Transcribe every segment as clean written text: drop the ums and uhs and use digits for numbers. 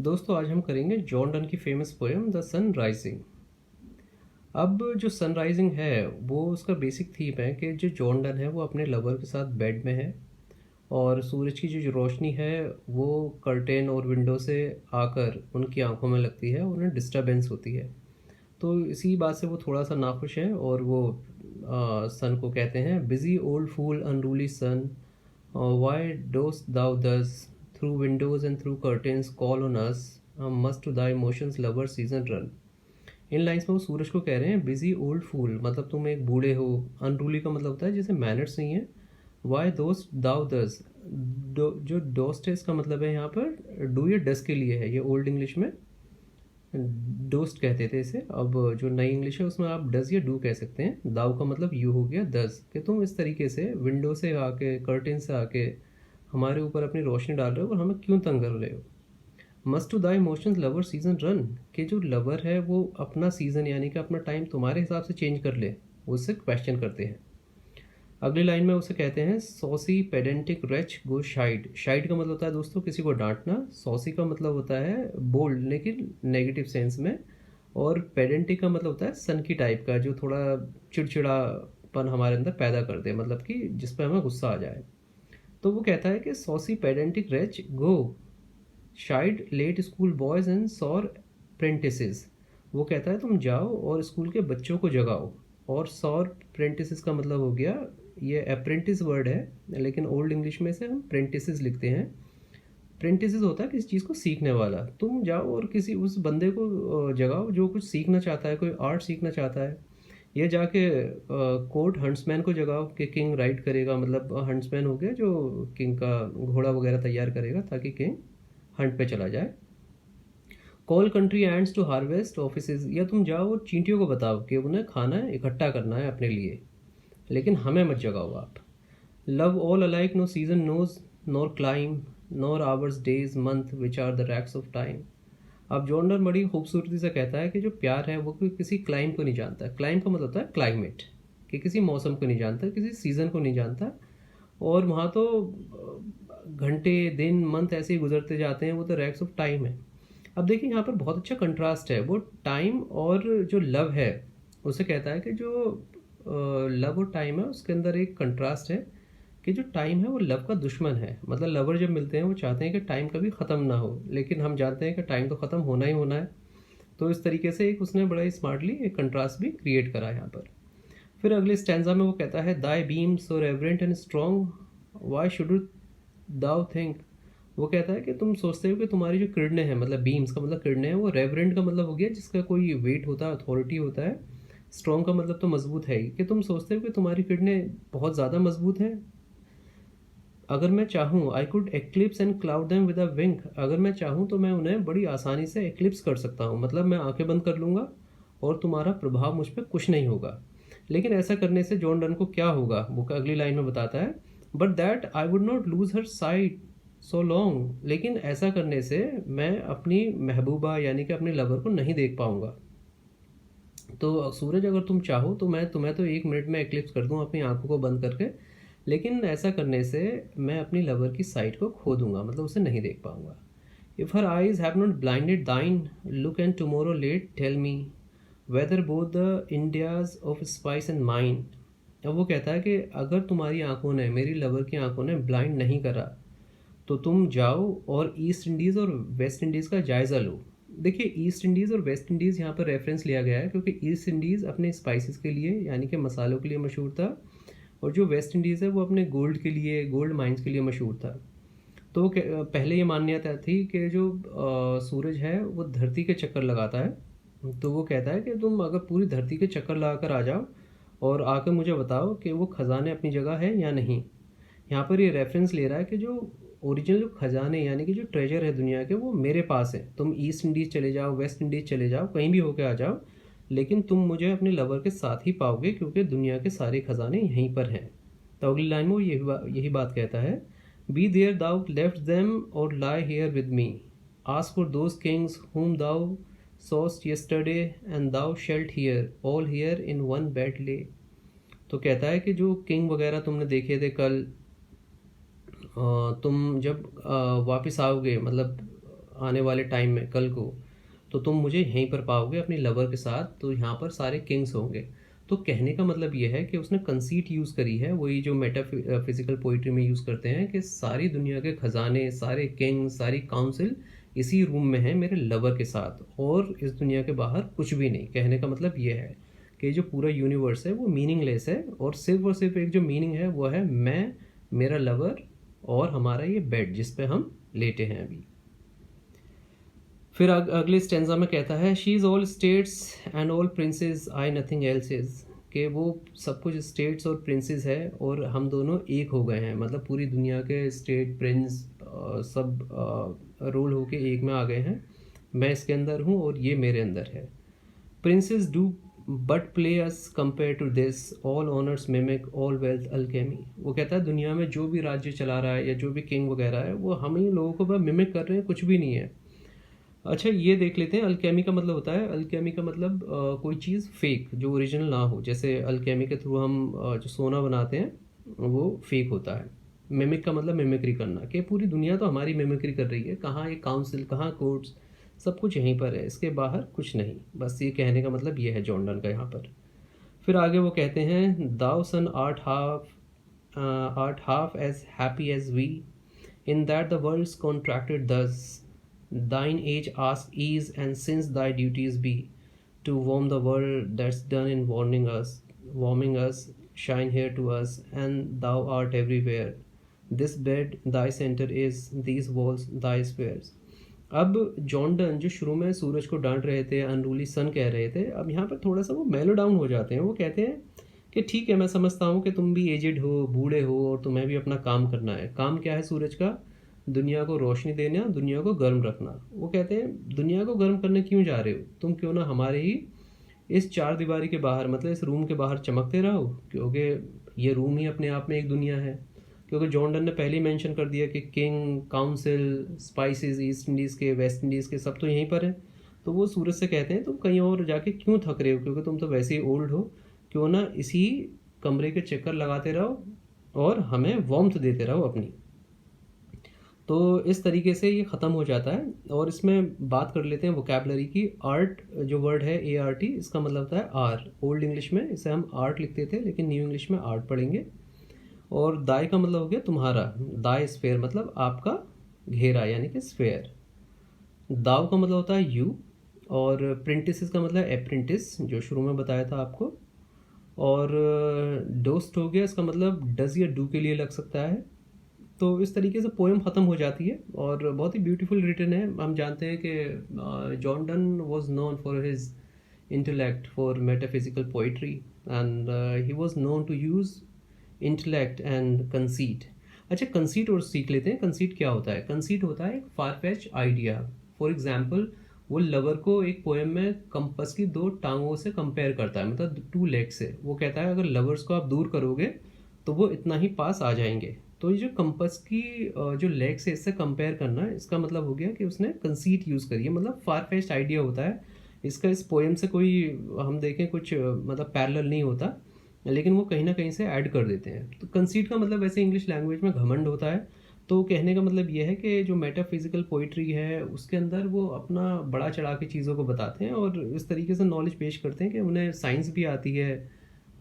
दोस्तों आज हम करेंगे जॉन डन की famous poem the sun rising. अब जो सन राइजिंग है वो उसका बेसिक थीम है कि जो जॉन डन है वो अपने लवर के साथ बेड में है और सूरज की जो रोशनी है वो कर्टेन और विंडो से आकर उनकी आंखों में लगती है और उन्हें डिस्टरबेंस होती है। तो इसी बात से वो थोड़ा सा नाखुश है और वो सन को कहते हैं busy old fool unruly sun, why dost thou thus through windows and through curtains call on us, must to thy emotions lover season run. इन लाइन्स में वो सूरज को कह रहे हैं बिजी ओल्ड फूल मतलब तुम एक बूढ़े हो, अनरूली का मतलब होता है जैसे मैनर्स नहीं है, वाई दोस्त दाउ दस, जो डोस्ट है इसका मतलब है यहाँ पर डू या डस के लिए है, ये ओल्ड इंग्लिश में डोस्ट कहते थे इसे। अब जो नई इंग्लिश है उसमें आप डज या डू कह सकते हैं। दाव का मतलब यू हो गया दस, कि तुम इस तरीके से विंडो से आके कर्टेन से आके हमारे ऊपर अपनी रोशनी डाल रहे हो और हमें क्यों तंग कर रहे हो। Must to the emotions lover season run, कि जो लवर है वो अपना सीज़न यानी कि अपना टाइम तुम्हारे हिसाब से चेंज कर ले, उससे क्वेश्चन करते हैं। अगली लाइन में उसे कहते हैं saucy pedantic wretch go shied. Shied का मतलब होता है दोस्तों किसी को डांटना, सॉसी का मतलब होता है बोल्ड लेकिन नेगेटिव सेंस में, और पेडेंटिक का मतलब होता है सन की टाइप का जो थोड़ा चिड़चिड़ापन हमारे अंदर पैदा कर दे, मतलब कि जिस पर हमें गुस्सा आ जाए। तो वो कहता है कि saucy pedantic wretch go chide late school boys and sour prentices. वो कहता है तुम जाओ और स्कूल के बच्चों को जगाओ। और सॉर प्रेंटिसेस का मतलब हो गया, ये अप्रेंटिस वर्ड है लेकिन ओल्ड इंग्लिश में से हम प्रेंटिसेस लिखते हैं। प्रेंटिसेस होता है किसी चीज़ को सीखने वाला। तुम जाओ और किसी उस बंदे को जगाओ जो कुछ सीखना चाहता है, कोई आर्ट सीखना चाहता है। या जाके कोर्ट हंट्समैन को जगाओ कि किंग राइड करेगा, मतलब हंट्समैन हो गया जो किंग का घोड़ा वगैरह तैयार करेगा ताकि किंग हंट पे चला जाए। Call country ends to harvest offices, या तुम जाओ और चींटियों को बताओ कि उन्हें खाना इकट्ठा करना है अपने लिए, लेकिन हमें मत जगाओ आप। Love all alike no season knows nor clime nor hours days month which are the rags of time. अब जॉन डन बड़ी खूबसूरती से कहता है कि जो प्यार है वो किसी क्लाइम को नहीं जानता। क्लाइम का मतलब होता है क्लाइमेट, कि किसी मौसम को नहीं जानता, किसी सीज़न को नहीं जानता। और वहाँ तो घंटे दिन मंथ ऐसे ही गुजरते जाते हैं, वो तो रैक्स ऑफ टाइम है। अब देखिए यहाँ पर बहुत अच्छा कंट्रास्ट है, वो टाइम और जो लव है उसे कहता है कि जो लव और टाइम है उसके अंदर एक कंट्रास्ट है कि जो टाइम है वो लव का दुश्मन है। मतलब लवर जब मिलते हैं वो चाहते हैं कि टाइम कभी ख़त्म ना हो, लेकिन हम जानते हैं कि टाइम तो ख़त्म होना ही होना है। तो इस तरीके से एक उसने बड़ा ही स्मार्टली एक कंट्रास्ट भी क्रिएट करा यहाँ पर। फिर अगले स्टैंजा में वो कहता है thy beams so reverend and strong, why should thou think. वो कहता है कि तुम सोचते हो कि तुम्हारी जो किरणें हैं, मतलब बीम्स का मतलब किरणें हैं, वो रेवरेंट का मतलब हो गया जिसका कोई वेट होता है, अथॉरिटी होता है। स्ट्रॉन्ग का मतलब तो मजबूत है ही, कि तुम सोचते हो कि तुम्हारी किरणें बहुत ज़्यादा मजबूत हैं। अगर मैं चाहूँ I could eclipse and cloud them with a wink, अगर मैं चाहूँ तो मैं उन्हें बड़ी आसानी से एक्लिप्स कर सकता हूँ, मतलब मैं आंखें बंद कर लूँगा और तुम्हारा प्रभाव मुझ पर कुछ नहीं होगा। लेकिन ऐसा करने से जॉन डन को क्या होगा वो अगली लाइन में बताता है, but that I would not lose her site so long, लेकिन ऐसा करने से मैं अपनी महबूबा यानी कि अपने लवर को नहीं देख पाऊंगा। तो सूरज अगर तुम चाहो तो मैं तुम्हें तो 1 मिनट में एक्लिप्स कर दूं अपनी आंखों को बंद करके, लेकिन ऐसा करने से मैं अपनी लवर की साइट को खो दूंगा, मतलब उसे नहीं देख पाऊंगा। If her eyes have not blinded thine look and tomorrow late tell me whether both the Indias of spice and mine. अब वो कहता है कि अगर तुम्हारी आंखों ने, मेरी लवर की आंखों ने ब्लाइंड नहीं करा तो तुम जाओ और ईस्ट इंडीज़ और वेस्ट इंडीज़ का जायज़ा लो। देखिए ईस्ट इंडीज़ और वेस्ट इंडीज़ यहाँ पर रेफरेंस लिया गया है क्योंकि ईस्ट इंडीज़ अपने स्पाइसेस के लिए यानी कि मसालों के लिए मशहूर था, और जो वेस्ट इंडीज़ है वो अपने गोल्ड के लिए, गोल्ड माइंस के लिए मशहूर था। तो पहले ये मान्यता थी कि जो सूरज है वो धरती के चक्कर लगाता है। तो वो कहता है कि तुम अगर पूरी धरती के चक्कर लगा कर आ जाओ और आकर मुझे बताओ कि वो ख़जाने अपनी जगह है या नहीं। यहाँ पर ये रेफरेंस ले रहा है कि जो ओरिजिनल जो खजाने यानी कि जो ट्रेजर है दुनिया के वो मेरे पास है। तुम ईस्ट इंडीज़ चले जाओ, वेस्ट इंडीज़ चले जाओ, कहीं भी होके आ जाओ, लेकिन तुम मुझे अपने लवर के साथ ही पाओगे क्योंकि दुनिया के सारे खजाने यहीं पर हैं। तो अगली लाइन में वो यही बात कहता है, be there thou left them और lie here with me, ask for those kings whom thou saw'st yesterday and thou shalt hear all here in one bed lay. तो कहता है कि जो किंग वगैरह तुमने देखे थे कल, तुम जब वापस आओगे, मतलब आने वाले टाइम में कल को, तो तुम मुझे यहीं पर पाओगे अपनी लवर के साथ, तो यहाँ पर सारे किंग्स होंगे। तो कहने का मतलब ये है कि उसने कंसीट यूज़ करी है, वही जो मेटाफिजिकल पोइट्री में यूज़ करते हैं कि सारी दुनिया के खजाने, सारे किंग, सारी काउंसिल इसी रूम में है मेरे लवर के साथ, और इस दुनिया के बाहर कुछ भी नहीं। कहने का मतलब ये है कि जो पूरा यूनिवर्स है वो मीनिंगलेस है, और सिर्फ एक जो मीनिंग है वो है मैं, मेरा लवर और हमारा ये बेड जिस पे हम लेटे हैं अभी। फिर अगले स्टेंजा में कहता है she is all states and all princess I nothing else is, कि वो सब कुछ स्टेट्स और प्रिंसेस है और हम दोनों एक हो गए हैं, मतलब पूरी दुनिया के स्टेट प्रिंस सब रोल होके एक में आ गए हैं। मैं इसके अंदर हूँ और ये मेरे अंदर है। Princes do but play us compare to this, all honours mimic all wealth alchemy. वो कहता है दुनिया में जो भी राज्य चला रहा है या जो भी किंग वगैरह है वो हम ही लोगों को बस मिमिक कर रहे हैं, कुछ भी नहीं है। अच्छा ये देख लेते हैं, अल्केमी का मतलब होता है, अल्केमी का मतलब कोई चीज़ फेक जो ओरिजिनल ना हो। जैसे अल्केमी के थ्रू हम जो सोना बनाते हैं वो फेक होता है। मिमिक का मतलब मिमिक्री करना, कि पूरी दुनिया तो हमारी मिमिक्री कर रही है, कहाँ ये काउंसिल, कहाँ कोर्ट्स, सब कुछ यहीं पर है, इसके बाहर कुछ नहीं। बस ये कहने का मतलब ये है जॉन डन का यहाँ पर। फिर आगे वो कहते हैं thou sun art half as happy as we, in that the world's contracted thus, thine age asks ease, and since thy duties be to warm the world that's done in warming us, shine here to us, and thou art everywhere. This bed thy center is, these walls thy spheres. अब John done जो शुरू में सूरज को डांट रहे थे, unruly सन कह रहे थे, अब यहाँ पर थोड़ा सा वो मेलो डाउन हो जाते हैं। वो कहते हैं कि ठीक है, मैं समझता हूँ कि तुम भी एजेड हो, बूढ़े हो, और तुम्हें भी अपना काम करना है। काम क्या है सूरज का? दुनिया को रोशनी देना, दुनिया को गर्म रखना। वो कहते हैं दुनिया को गर्म करने क्यों जा रहे हो? तुम क्यों ना हमारे ही इस चार दीवारी के बाहर, मतलब इस रूम के बाहर चमकते रहो, क्योंकि ये रूम ही अपने आप में एक दुनिया है। क्योंकि जॉन डन ने पहले ही मेंशन कर दिया कि king, council, spices east Indies के, वेस्ट इंडीज़ के, सब तो यहीं पर है। तो वो सूरज से कहते हैं तुम कहीं और जाके क्यों थक रहे हो, क्योंकि तुम तो वैसे ही ओल्ड हो, क्यों ना इसी कमरे के चक्कर लगाते रहो और हमें वार्मथ देते रहो अपनी। तो इस तरीके से ये ख़त्म हो जाता है। और इसमें बात कर लेते हैं वोकैबलरी की। आर्ट जो वर्ड है ART, इसका मतलब होता है आर। ओल्ड इंग्लिश में इसे हम आर्ट लिखते थे, लेकिन न्यू इंग्लिश में आर्ट पढ़ेंगे। और दाई का मतलब हो गया तुम्हारा, दाई स्फेयर मतलब आपका घेरा यानी कि स्फेयर। दाव का मतलब होता है यू, और प्रेंटिस का मतलब अप्रेंटिस जो शुरू में बताया था आपको। और डोस्ट हो गया, इसका मतलब डज या डू के लिए लग सकता है। तो इस तरीके से पोएम ख़त्म हो जाती है और बहुत ही ब्यूटीफुल रिटन है। हम जानते हैं कि John Donne was known for his intellect for metaphysical poetry, and he was known to use intellect and conceit. अच्छा, कंसीट और सीख लेते हैं। कंसीट क्या होता है? कंसीट होता है एक फारफेच आइडिया। फॉर एग्जाम्पल, वो लवर को एक पोएम में कंपस की दो टांगों से कंपेयर करता है, मतलब 2 लेग से। वो कहता है अगर लवर्स को आप दूर करोगे तो वो इतना ही पास आ जाएंगे। तो ये जो कंपस की जो लेग से इससे कंपेयर करना है, इसका मतलब हो गया कि उसने कंसीट यूज़ करी है, मतलब फारफेच्ड आइडिया होता है इसका। इस पोएम से कोई हम देखें कुछ मतलब पैरेलल नहीं होता, लेकिन वो कहीं ना कहीं से ऐड कर देते हैं। तो कंसीट का मतलब वैसे इंग्लिश लैंग्वेज में घमंड होता है। तो कहने का मतलब ये है कि जो मेटाफिजिकल पोइट्री है उसके अंदर वो अपना बड़ा चढ़ा के चीज़ों को बताते हैं और इस तरीके से नॉलेज पेश करते हैं कि उन्हें साइंस भी आती है,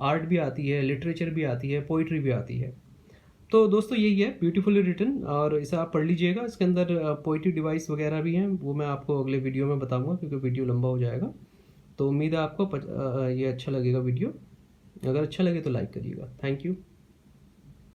आर्ट भी आती है, लिटरेचर भी आती है, पोइट्री भी आती है। तो दोस्तों यही है ब्यूटीफुली रिटन, और इसे आप पढ़ लीजिएगा। इसके अंदर पोइट्री डिवाइस वगैरह भी हैं, वो मैं आपको अगले वीडियो में बताऊंगा क्योंकि वीडियो लंबा हो जाएगा। तो उम्मीद है आपको ये अच्छा लगेगा वीडियो। अगर अच्छा लगे तो लाइक करिएगा। Thank you.